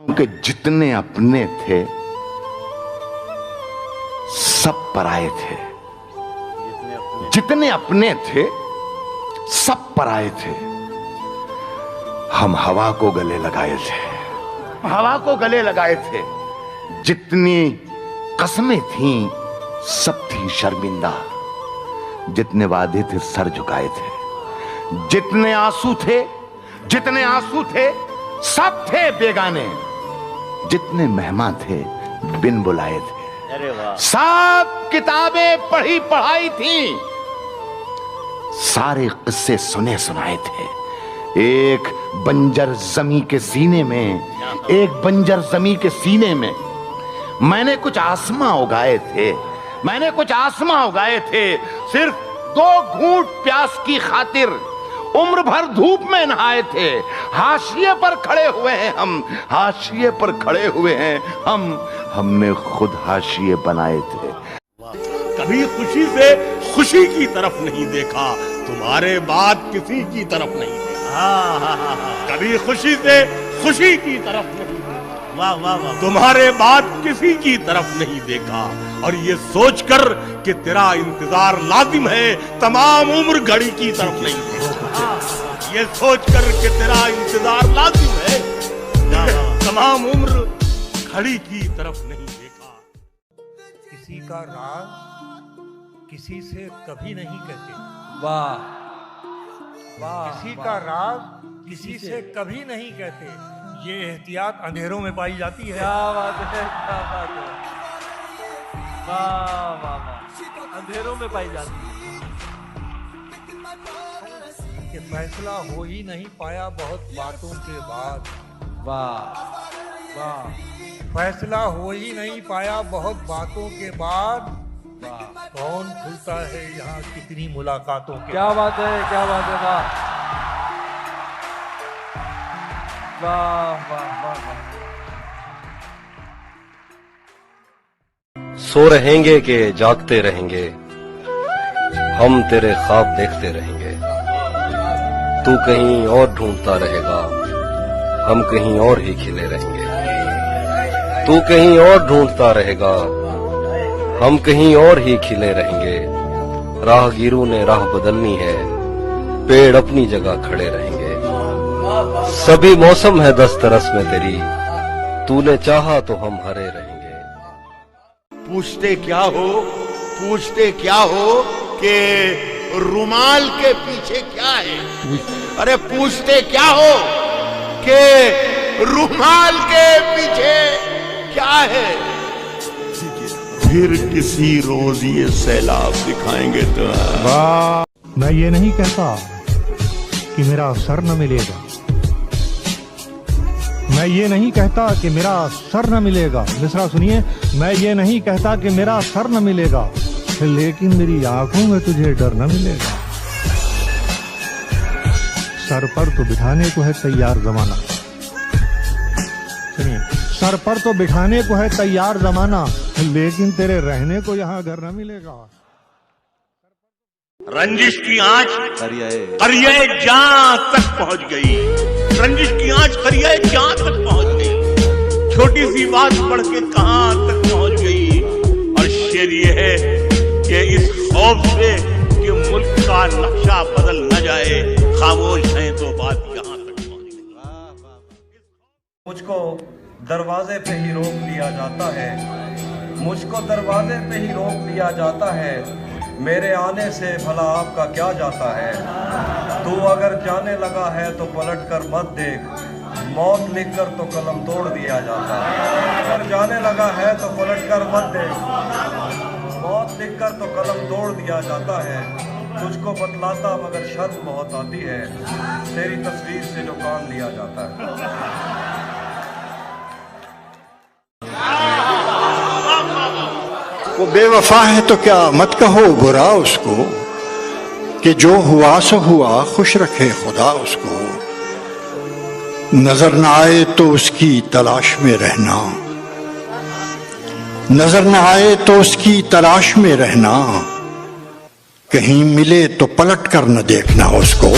कि जितने अपने थे सब पराये थे, जितने अपने थे सब पराये थे। हम हवा को गले लगाए थे, हवा को गले लगाए थे। जितनी कसमें थीं सब थी शर्मिंदा, जितने वादे थे सर झुकाए थे। जितने आंसू थे सब थे बेगाने, जितने मेहमान थे बिन बुलाए थे। अरे वाह। सब किताबें पढ़ाई थी, सारे किस्से सुने सुनाए थे। एक बंजर जमी के सीने में मैंने कुछ आसमां उगाए थे, सिर्फ 2 घूंट प्यास की खातिर उम्र भर धूप में नहाए थे। हाशिए पर खड़े हुए हैं हम, हमने खुद हाशिए बनाए थे। कभी खुशी से खुशी की तरफ नहीं देखा, तुम्हारे बाद किसी की तरफ नहीं देखा। कभी खुशी से खुशी की तरफ नहीं देखा, वाह वाह वाह, तुम्हारे बाद किसी की तरफ नहीं देखा। और ये सोचकर कि तेरा इंतजार लाजिम है, तमाम उम्र घड़ी की तरफ नहीं देखा। ये सोचकर कि तेरा इंतजार लाजिम है, तमाम उम्र घड़ी की तरफ नहीं देखा। किसी का राज किसी से कभी नहीं कहते, वाह वाह। किसी का राज किसी से कभी नहीं कहते। ये एहतियात अंधेरों में पाई जाती है। क्या बात है, क्या बात है, वाह वाह वाह। अंधेरों में पाई जाती है। कि फैसला हो ही नहीं पाया बहुत बातों के बाद, वाह वाह फैसला हो ही नहीं पाया बहुत बातों के बाद। वाह, कौन खुलता है यहाँ कितनी मुलाकातों के क्या बात है, क्या बात है, वाह वाह वाह वाह वाह। सो रहेंगे कि जागते रहेंगे, हम तेरे ख्वाब देखते रहेंगे। तू कहीं और ढूंढता रहेगा, हम कहीं और ही खिले रहेंगे। तू कहीं और ढूंढता रहेगा, हम कहीं और ही खिले रहेंगे। राहगीरों ने राह बदलनी है, पेड़ अपनी जगह खड़े रहेंगे। सभी मौसम है दस्तरस में तेरी, तूने चाहा तो हम हरे रहेंगे। पूछते क्या हो कि रुमाल के पीछे क्या है? अरे पूछते क्या हो कि रुमाल के पीछे क्या है? फिर किसी रोज ये सैलाब दिखाएंगे तो। मैं ये नहीं कहता कि मेरा सर न मिलेगा, मैं ये नहीं कहता कि मेरा सर न मिलेगा। मिसरा सुनिए, मैं ये नहीं कहता कि मेरा सर न मिलेगा, लेकिन मेरी आंखों में तुझे डर न मिलेगा। सर पर तो बिठाने को है तैयार जमाना, सुनिए, सर पर तो बिठाने को है तैयार जमाना, लेकिन तेरे रहने को यहाँ घर न मिलेगा। रंजिश की आंच करिए जान तक पहुंच गई, रंजिश की आंच करिए जान तक पहुंच गई। छोटी सी बात बढ़ के कहां तक पहुंच गई। और शेर ये है कि इस खौफ से कि मुल्क का नक्शा बदल न जाए, खामोश हैं तो बात यहां तक पहुंच गई। मुझको दरवाजे पे ही रोक लिया जाता है, मुझको दरवाजे पे ही रोक लिया जाता है। मेरे आने से भला आपका क्या जाता है? तू अगर जाने लगा है तो पलट कर मत देख, मौत लिखकर तो कलम तोड़ दिया जाता है। अगर जाने लगा है तो पलट कर मत देख, मौत लिखकर तो कलम तोड़ दिया जाता है। तुझको बतलाता मगर शर्म बहुत आती है, तेरी तस्वीर से जो काम लिया जाता है। वो बेवफा है तो क्या मत कहो बुरा उसको, कि जो हुआ सो हुआ, खुश रखे खुदा उसको। नजर न आए तो उसकी तलाश में रहना, नजर न आए तो उसकी तलाश में रहना। कहीं मिले तो पलट कर न देखना उसको।